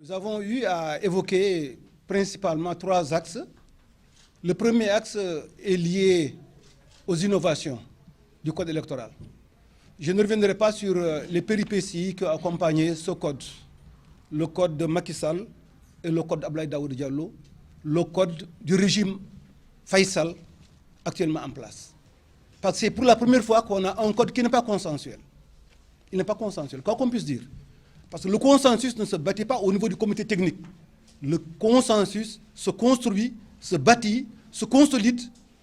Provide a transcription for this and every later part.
Nous avons eu à évoquer principalement trois axes. Le premier axe est lié aux innovations du code électoral. Je ne reviendrai pas sur les péripéties qui ont accompagné ce code. Le code de Macky Sall et le code d'Abdoulaye Daouda Diallo, le code du régime Faïsal actuellement en place. Parce que c'est pour la première fois qu'on a un code qui n'est pas consensuel. Il n'est pas consensuel, quoi qu'on puisse dire. Parce que le consensus ne se bâtit pas au niveau du comité technique. Le consensus se construit, se bâtit, se consolide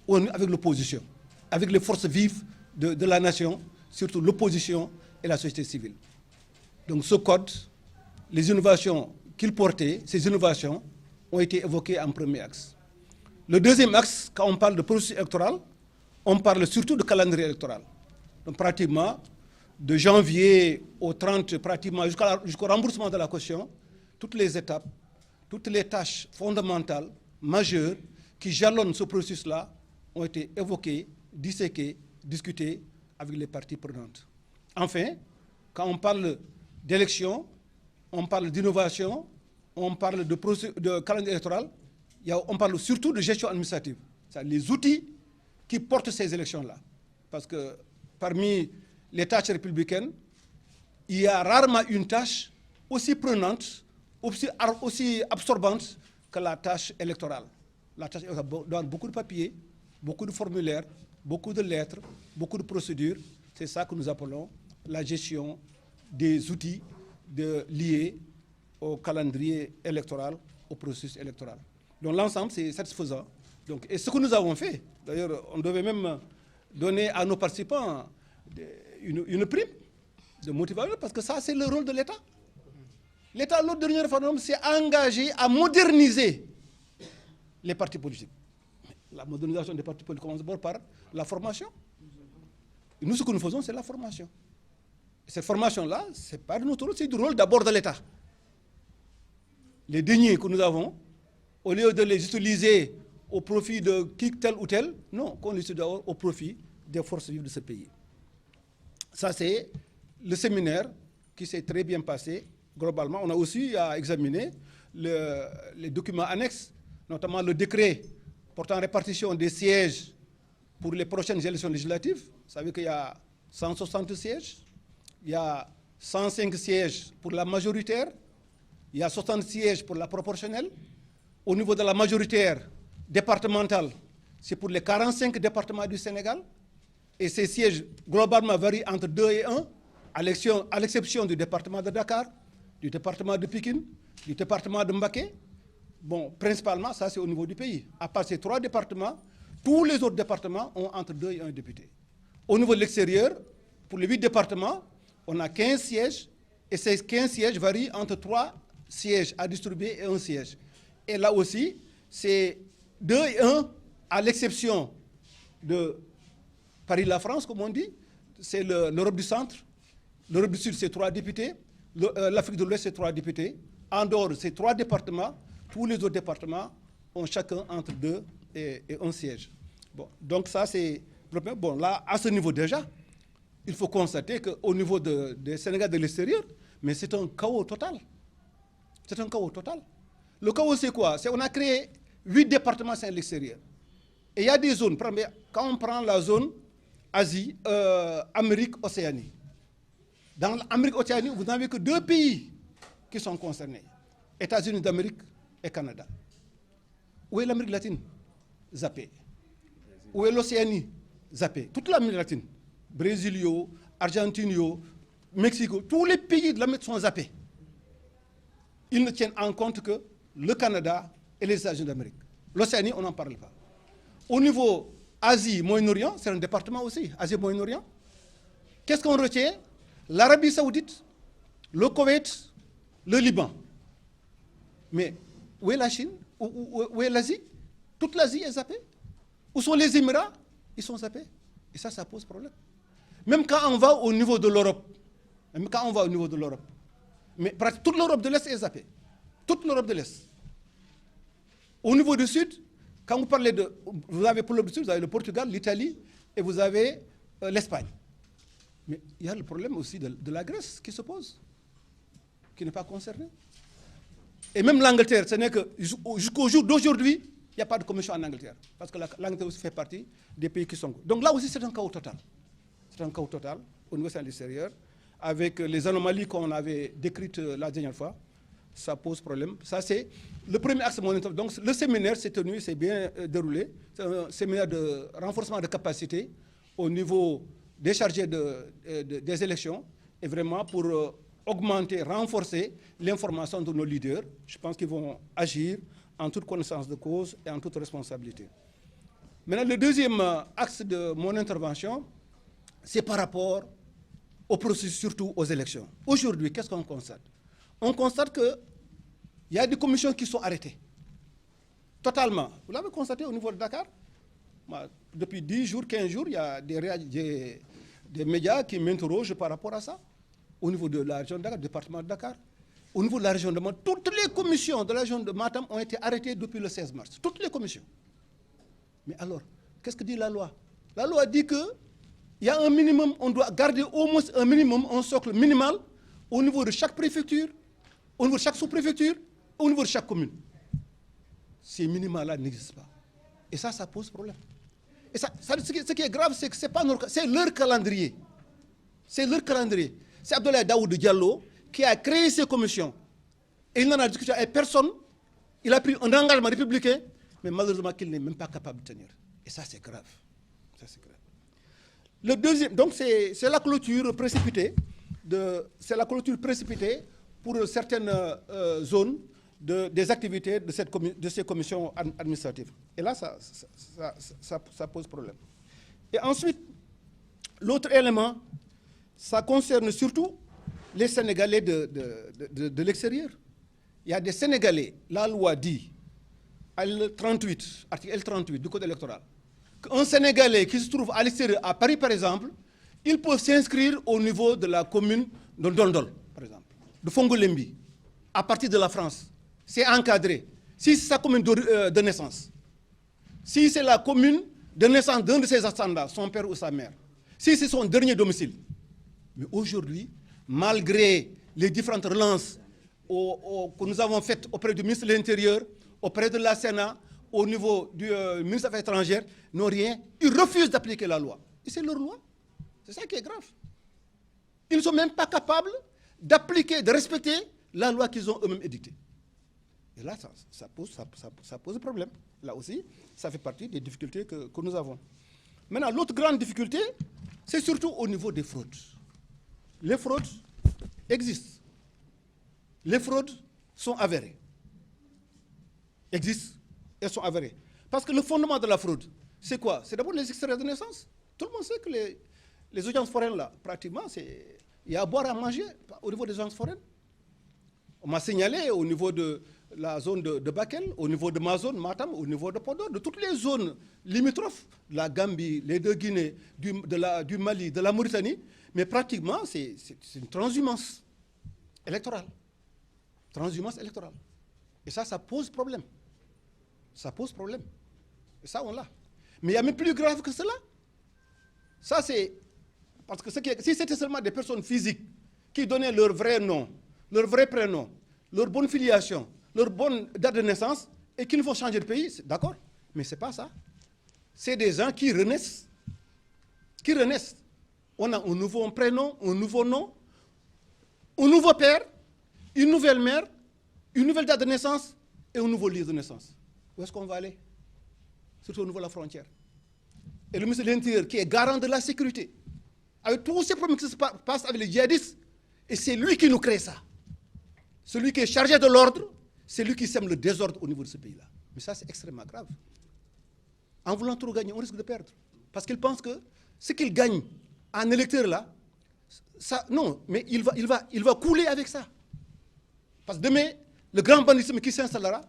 avec l'opposition, avec les forces vives de la nation, surtout l'opposition et la société civile. Donc ce code, les innovations qu'il portait, ces innovations ont été évoquées en premier axe. Le deuxième axe, quand on parle de processus électoral, on parle surtout de calendrier électoral. Donc pratiquement, de janvier au 30, pratiquement jusqu'au remboursement de la caution, toutes les étapes, toutes les tâches fondamentales, majeures, qui jalonnent ce processus-là, ont été évoquées, disséquées, discutées avec les parties prenantes. Enfin, quand on parle d'élection, on parle d'innovation, on parle de calendrier électoral, on parle surtout de gestion administrative. C'est-à-dire les outils qui portent ces élections-là. Parce que parmi les tâches républicaines, il y a rarement une tâche aussi prenante, aussi absorbante que la tâche électorale. La tâche électorale donne beaucoup de papiers, beaucoup de formulaires, beaucoup de lettres, beaucoup de procédures. C'est ça que nous appelons la gestion des outils liés au calendrier électoral, au processus électoral. Donc l'ensemble, c'est satisfaisant. Donc, et ce que nous avons fait, d'ailleurs, on devait même donner à nos participants une prime de motivation, parce que ça, c'est le rôle de l'État. L'État, lors de dernier référendum, s'est engagé à moderniser les partis politiques. La modernisation des partis politiques commence d'abord par la formation. Et nous, ce que nous faisons, c'est la formation. Et cette formation-là, ce n'est pas de notre rôle, c'est du rôle d'abord de l'État. Les deniers que nous avons, au lieu de les utiliser au profit de qui, tel ou tel, non, qu'on les utilise d'abord au profit des forces vives de ce pays. Ça, c'est le séminaire qui s'est très bien passé. Globalement, on a aussi à examiner les documents annexes, notamment le décret portant répartition des sièges pour les prochaines élections législatives. Vous savez qu'il y a 160 sièges, il y a 105 sièges pour la majoritaire, il y a 60 sièges pour la proportionnelle. Au niveau de la majoritaire départementale, c'est pour les 45 départements du Sénégal. Et ces sièges, globalement, varient entre 2 et 1, à l'exception du département de Dakar, du département de Pikine, du département de Mbaké. Bon, principalement, ça, c'est au niveau du pays. À part ces 3 départements, tous les autres départements ont entre 2 et 1 député. Au niveau de l'extérieur, pour les 8 départements, on a 15 sièges, et ces 15 sièges varient entre 3 sièges à distribuer et 1 siège. Et là aussi, c'est 2 et 1, à l'exception de Paris-la-France, comme on dit, c'est l'Europe du centre. L'Europe du sud, c'est 3 députés. L'Afrique de l'Ouest, c'est 3 députés. En dehors de ces 3 départements, tous les autres départements ont chacun entre 2 et 1 siège. Bon, donc ça, c'est... Bon, là, à ce niveau déjà, il faut constater qu'au niveau des Sénégal de l'extérieur, mais c'est un chaos total. C'est un chaos total. Le chaos, c'est quoi? On a créé 8 départements à l'extérieur. Et il y a des zones. Quand on prend la zone Asie, Amérique, Océanie. Dans l'Amérique, Océanie, vous n'avez que 2 pays qui sont concernés. États-Unis d'Amérique et Canada. Où est l'Amérique latine? Zappé. Où est l'Océanie? Zappé. Toute l'Amérique latine. Brésil, Argentine, Mexique, tous les pays de l'Amérique sont zappés. Ils ne tiennent en compte que le Canada et les États-Unis d'Amérique. L'Océanie, on n'en parle pas. Au niveau Asie, Moyen-Orient, c'est un département aussi, Asie, Moyen-Orient. Qu'est-ce qu'on retient? L'Arabie Saoudite, le Koweït, le Liban. Mais où est la Chine? Où est l'Asie? Toute l'Asie est zappée. Où sont les Émirats? Ils sont zappés. Et ça pose problème. Même quand on va au niveau de l'Europe, mais toute l'Europe de l'Est est zappée. Toute l'Europe de l'Est. Au niveau du Sud, quand vous parlez de... Vous avez pour l'Europe du Sud, vous avez le Portugal, l'Italie, et vous avez l'Espagne. Mais il y a le problème aussi de la Grèce qui se pose, qui n'est pas concernée. Et même l'Angleterre, ce n'est que jusqu'au jour d'aujourd'hui, il n'y a pas de commission en Angleterre. Parce que l'Angleterre aussi fait partie des pays qui sont... Donc là aussi, c'est un chaos total. C'est un chaos total au niveau de l'extérieur. Avec les anomalies qu'on avait décrites la dernière fois, ça pose problème. Ça, c'est le premier axe de mon intervention. Donc le séminaire s'est tenu, s'est bien déroulé. C'est un séminaire de renforcement de capacité au niveau des chargés des élections et vraiment pour augmenter, renforcer l'information de nos leaders. Je pense qu'ils vont agir en toute connaissance de cause et en toute responsabilité. Maintenant, le deuxième axe de mon intervention, c'est par rapport au processus, surtout aux élections. Aujourd'hui, qu'est-ce qu'on constate? On constate qu'il y a des commissions qui sont arrêtées. Totalement. Vous l'avez constaté au niveau de Dakar? Depuis 10 jours, 15 jours, il y a des médias qui m'interrogent par rapport à ça. Au niveau de la région de Dakar, du département de Dakar, au niveau de la région de Matam, toutes les commissions de la région de Matam ont été arrêtées depuis le 16 mars. Toutes les commissions. Mais alors, qu'est-ce que dit la loi? La loi dit qu'il y a un minimum, on doit garder au moins un minimum, un socle minimal au niveau de chaque préfecture, au niveau de chaque sous-préfecture, au niveau de chaque commune. Ces minima-là n'existent pas. Et ça pose problème. Et ce qui est grave, c'est que c'est leur calendrier. C'est leur calendrier. C'est Abdoulaye Daoud Diallo qui a créé ces commissions. Et il n'en a discuté avec personne. Il a pris un engagement républicain, mais malheureusement qu'il n'est même pas capable de tenir. Et ça, c'est grave. Ça, c'est grave. Le deuxième, donc c'est la clôture précipitée. C'est la clôture précipitée pour certaines zones des activités de ces commissions administratives. Et là, ça pose problème. Et ensuite, l'autre élément, ça concerne surtout les Sénégalais de l'extérieur. Il y a des Sénégalais, la loi dit, article L38 du Code électoral, qu'un Sénégalais qui se trouve à l'extérieur, à Paris par exemple, il peut s'inscrire au niveau de la commune de Dondol, par exemple, de Fongolembi, à partir de la France. C'est encadré. Si c'est sa commune de naissance, si c'est la commune de naissance d'un de ses ascendants, son père ou sa mère, si c'est son dernier domicile. Mais aujourd'hui, malgré les différentes relances que nous avons faites auprès du ministre de l'Intérieur, auprès de la Sénat, au niveau du ministre des Affaires étrangères, n'ont rien. Ils refusent d'appliquer la loi. Et c'est leur loi. C'est ça qui est grave. Ils ne sont même pas capables d'appliquer, de respecter la loi qu'ils ont eux-mêmes édictée. Et là, ça pose problème. Là aussi, ça fait partie des difficultés que nous avons. Maintenant, l'autre grande difficulté, c'est surtout au niveau des fraudes. Les fraudes existent. Les fraudes sont avérées. Existent et sont avérées. Parce que le fondement de la fraude, c'est quoi? C'est d'abord les extraits de naissance. Tout le monde sait que les audiences foraines, là, pratiquement, il y a à boire, à manger au niveau des audiences foraines. On m'a signalé au niveau de la zone de Bakel, au niveau de ma zone, Matam, au niveau de Podor, de toutes les zones limitrophes, la Gambie, les deux Guinées, du Mali, de la Mauritanie, mais pratiquement, c'est une transhumance électorale. Transhumance électorale. Et ça pose problème. Ça pose problème. Et ça, on l'a. Mais il y a même plus grave que cela. Ça, c'est... Parce que si c'était seulement des personnes physiques qui donnaient leur vrai nom, leur vrai prénom, leur bonne filiation, leur bonne date de naissance, et qu'il faut changer de pays, d'accord? Mais ce n'est pas ça. C'est des gens qui renaissent. Qui renaissent. On a un nouveau prénom, un nouveau nom, un nouveau père, une nouvelle mère, une nouvelle date de naissance et un nouveau lieu de naissance. Où est-ce qu'on va aller? Surtout au niveau de la frontière. Et le ministre de l'Intérieur, qui est garant de la sécurité, avec tous ces problèmes qui se passent avec les djihadistes, et c'est lui qui nous crée ça. Celui qui est chargé de l'ordre, c'est lui qui sème le désordre au niveau de ce pays-là. Mais ça, c'est extrêmement grave. En voulant trop gagner, on risque de perdre. Parce qu'il pense que ce qu'il gagne en électeur là, ça, non, mais il va couler avec ça. Parce que demain, le grand bandisme qui s'installera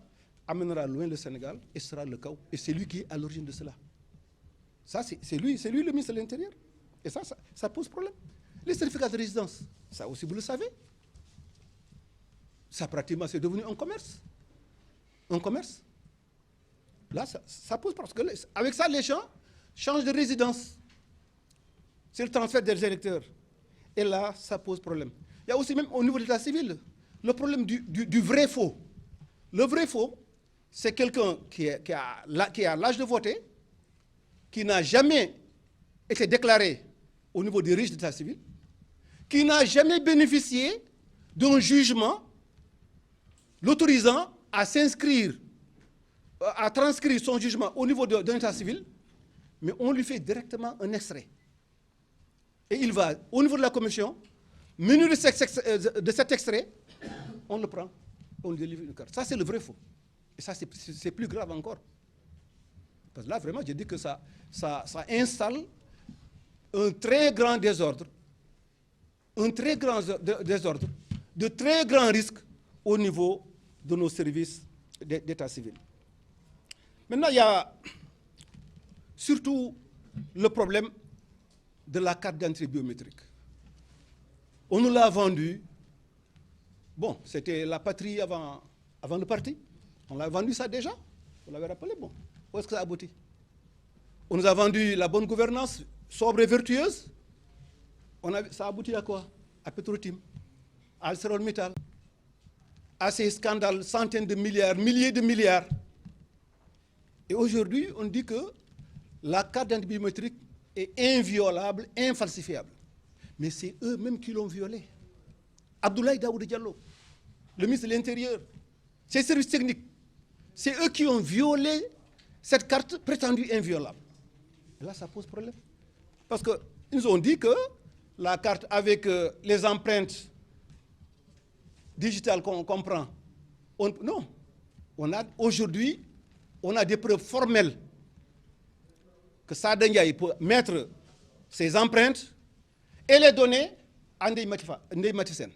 amènera loin le Sénégal et sera le chaos. Et c'est lui qui est à l'origine de cela. Ça, c'est lui le ministre de l'Intérieur. Et ça pose problème. Les certificats de résidence, ça aussi vous le savez. Ça pratiquement c'est devenu un commerce. Un commerce. Là, ça pose parce que avec ça, les gens changent de résidence. C'est le transfert des électeurs. Et là, ça pose problème. Il y a aussi même au niveau de l'état civil, le problème du vrai faux. Le vrai faux, c'est quelqu'un qui a l'âge de voter, qui n'a jamais été déclaré au niveau des registres d'état civil, qui n'a jamais bénéficié d'un jugement l'autorisant à s'inscrire, à transcrire son jugement au niveau d'un état civil, mais on lui fait directement un extrait. Et il va au niveau de la commission, menu de cet extrait, on le prend, on lui délivre une carte. Ça, c'est le vrai faux. Et ça, c'est plus grave encore. Parce que là, vraiment, je dis que ça installe un très grand désordre, de très grands risques au niveau de nos services d'état civil. Maintenant, il y a surtout le problème de la carte d'identité biométrique. On nous l'a vendue. Bon, c'était la patrie avant le parti. On l'a vendu ça déjà. Vous l'avez rappelé, bon. Où est-ce que ça aboutit? On nous a vendu la bonne gouvernance, sobre et vertueuse. Ça aboutit à quoi? À Petrotim, à ArcelorMittal, à ces scandales, centaines de milliards, milliers de milliards. Et aujourd'hui, on dit que la carte d'identité biométrique est inviolable, infalsifiable. Mais c'est eux-mêmes qui l'ont violée. Abdoulaye Daouda Diallo, le ministre de l'Intérieur, ses services techniques, c'est eux qui ont violé cette carte prétendue inviolable. Et là, ça pose problème. Parce qu'ils nous ont dit que la carte avec les empreintes digitales qu'on prend, non. Aujourd'hui, on a des preuves formelles que Sada Ndiaye peut mettre ses empreintes et les donner à Ndeye Mati Sen.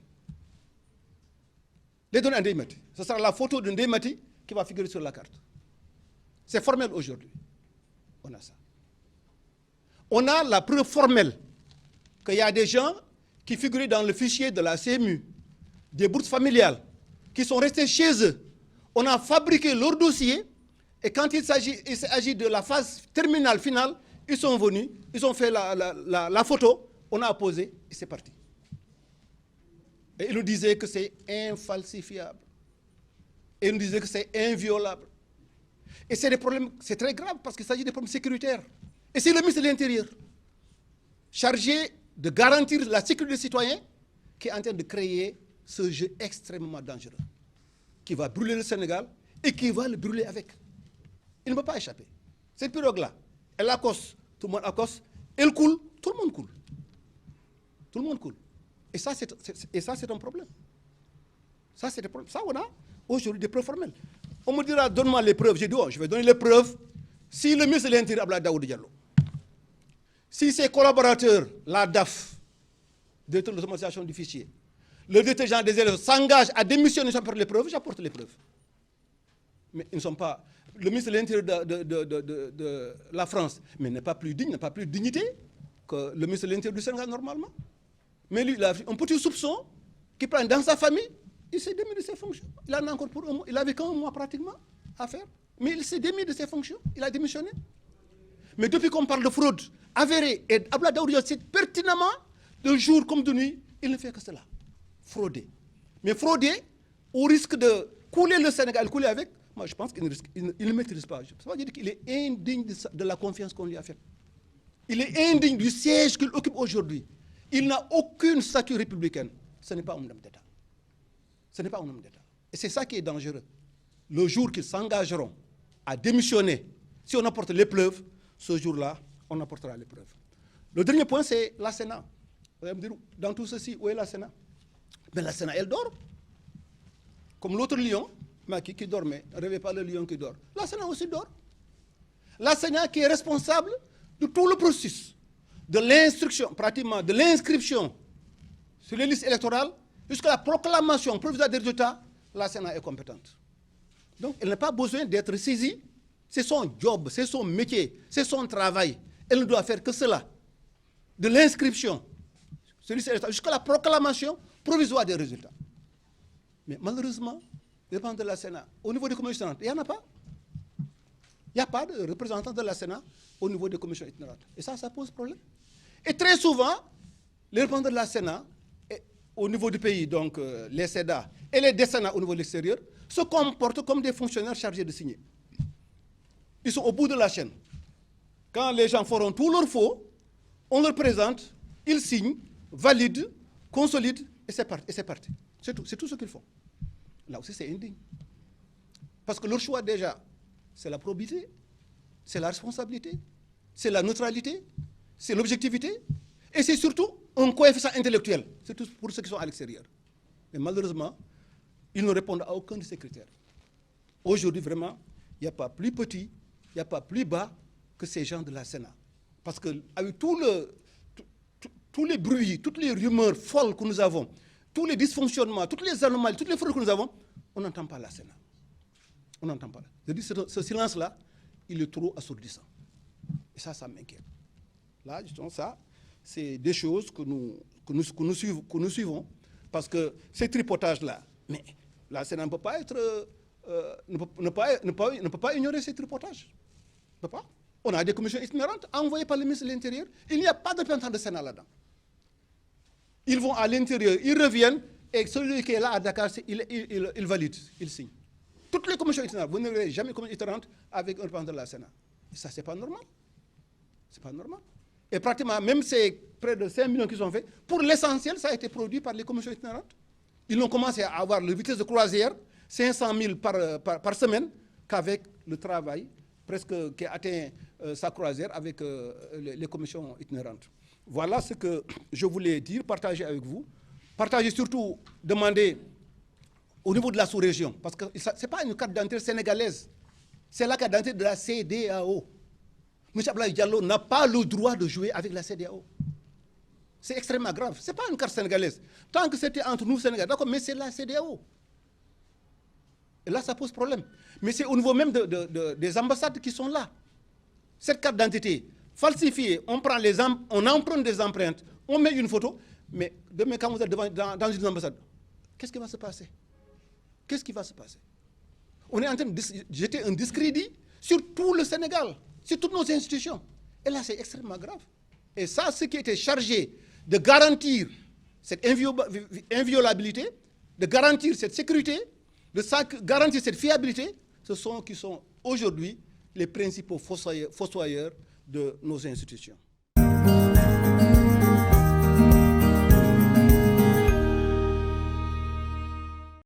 Les donner à Ndeye Mati. Ce sera la photo de Ndeye Mati qui va figurer sur la carte. C'est formel aujourd'hui. On a ça. On a la preuve formelle qu'il y a des gens qui figuraient dans le fichier de la CMU, des bourses familiales, qui sont restés chez eux. On a fabriqué leur dossier et quand il s'agit de la phase terminale finale, ils sont venus, ils ont fait la photo, on a posé et c'est parti. Et ils nous disaient que c'est infalsifiable. Et ils nous disaient que c'est inviolable. Et c'est des problèmes, c'est très grave parce qu'il s'agit des problèmes sécuritaires. Et c'est le ministre de l'Intérieur, chargé de garantir la sécurité des citoyens, qui est en train de créer ce jeu extrêmement dangereux, qui va brûler le Sénégal et qui va le brûler avec. Il ne peut pas échapper. Cette pirogue-là, elle accoste, tout le monde accoste, elle coule, tout le monde coule. Tout le monde coule. Et ça, c'est un problème. Ça, c'est des problèmes. Ça, on a aujourd'hui des preuves formelles. On me dira, donne-moi les preuves. J'ai dit, oh, je vais donner les preuves. Si le ministre de l'Intérieur, Abdoulaye Daouda Diallo, si ses collaborateurs, la DAF, directeur de l'automatisation du fichier, le directeur général des élèves s'engage à démissionner sans apporter les preuves, j'apporte les preuves. Mais ils ne sont pas... Le ministre de l'Intérieur de la France, mais n'est pas plus digne, n'a pas plus de dignité que le ministre de l'Intérieur du Sénégal normalement. Mais lui, il a un petit soupçon qui prend dans sa famille, il s'est démis de ses fonctions. Il en a encore pour un mois. Il avait qu'un mois pratiquement à faire. Mais il s'est démis de ses fonctions. Il a démissionné. Mais depuis qu'on parle de fraude avérée, et Abdoulaye Daouda Diallo sait pertinemment, de jour comme de nuit, il ne fait que cela. Frauder. Mais frauder, au risque de couler le Sénégal, couler avec, moi je pense qu'il ne maîtrise pas. Ça veut dire qu'il est indigne de la confiance qu'on lui a faite. Il est indigne du siège qu'il occupe aujourd'hui. Il n'a aucune statut républicaine. Ce n'est pas un homme d'État. Ce n'est pas un homme d'État. Et c'est ça qui est dangereux. Le jour qu'ils s'engageront à démissionner, si on apporte les preuves, ce jour-là, on apportera les preuves. Le dernier point, c'est la Sénat. Vous allez me dire, dans tout ceci, où est la Sénat? Mais la Sénat, elle dort. Comme l'autre lion, qui dormait. Ne rêvez pas le lion qui dort. La Sénat aussi dort. La Sénat qui est responsable de tout le processus, de l'instruction, pratiquement, de l'inscription sur les listes électorales, jusqu'à la proclamation provisoire des résultats, la Sénat est compétente. Donc, elle n'a pas besoin d'être saisie. C'est son job, c'est son métier, c'est son travail. Elle ne doit faire que cela. De l'inscription sur les listes électorales jusqu'à la proclamation provisoire des résultats. Mais malheureusement, dépend de la Sénat. Au niveau des commissions itinérantes, il n'y en a pas. Il n'y a pas de représentant de la Sénat au niveau des commissions itinérantes. Et ça pose problème. Et très souvent, les représentants de la Sénat, au niveau du pays, donc les SEDA et les décennats au niveau de l'extérieur, se comportent comme des fonctionnaires chargés de signer. Ils sont au bout de la chaîne. Quand les gens feront tout leur faux, on leur présente, ils signent, valident, consolident, et c'est parti. C'est tout ce qu'ils font. Là aussi, c'est indigne. Parce que leur choix, déjà, c'est la probité, c'est la responsabilité, c'est la neutralité, c'est l'objectivité, et c'est surtout un coefficient intellectuel. C'est tout pour ceux qui sont à l'extérieur. Mais malheureusement, ils ne répondent à aucun de ces critères. Aujourd'hui, vraiment, il n'y a pas plus petit, il n'y a pas plus bas que ces gens de la Sénat. Parce qu'avec tous les bruits, toutes les rumeurs folles que nous avons, tous les dysfonctionnements, toutes les anomalies, toutes les fraudes que nous avons, on n'entend pas la Sénat. On n'entend pas. Je dis, ce silence-là, il est trop assourdissant. Et ça m'inquiète. Là, justement, ça, c'est des choses que nous suivons, parce que ces tripotages-là, mais la Sénat ne peut pas être, ne peut pas ignorer ces tripotages. Ne peut pas. On a des commissions itinérantes envoyées par le ministre de l'Intérieur. Il n'y a pas de représentant de Sénat là-dedans. Ils vont à l'intérieur, ils reviennent, et celui qui est là à Dakar, il valide, il signe. Toutes les commissions itinérantes, vous n'aurez jamais une commission itinérante avec un représentant de la Sénat. Et ça, c'est pas normal. C'est pas normal. Et pratiquement, même ces près de 5 millions qui sont faits, pour l'essentiel, ça a été produit par les commissions itinérantes. Ils n'ont commencé à avoir le vitesse de croisière, 500 000 par semaine, qu'avec le travail presque qui a atteint sa croisière avec les commissions itinérantes. Voilà ce que je voulais dire, partager avec vous. Partager surtout, demander au niveau de la sous-région, parce que ce n'est pas une carte d'identité sénégalaise, c'est la carte d'identité de la CEDEAO. M. Abdoulaye Diallo n'a pas le droit de jouer avec la CEDEAO. C'est extrêmement grave. Ce n'est pas une carte sénégalaise. Tant que c'était entre nous, Sénégal, d'accord, mais c'est la CEDEAO. Et là, ça pose problème. Mais c'est au niveau même des ambassades qui sont là. Cette carte d'identité falsifiée, on emprunte des empreintes, on met une photo, mais demain, quand vous êtes dans une ambassade, qu'est-ce qui va se passer? Qu'est-ce qui va se passer? On est en train de jeter un discrédit sur tout le Sénégal, sur toutes nos institutions. Et là, c'est extrêmement grave. Et ça, ceux qui étaient chargés de garantir cette inviolabilité, de garantir cette sécurité, de garantir cette fiabilité, ce sont qui sont aujourd'hui les principaux fossoyeurs de nos institutions.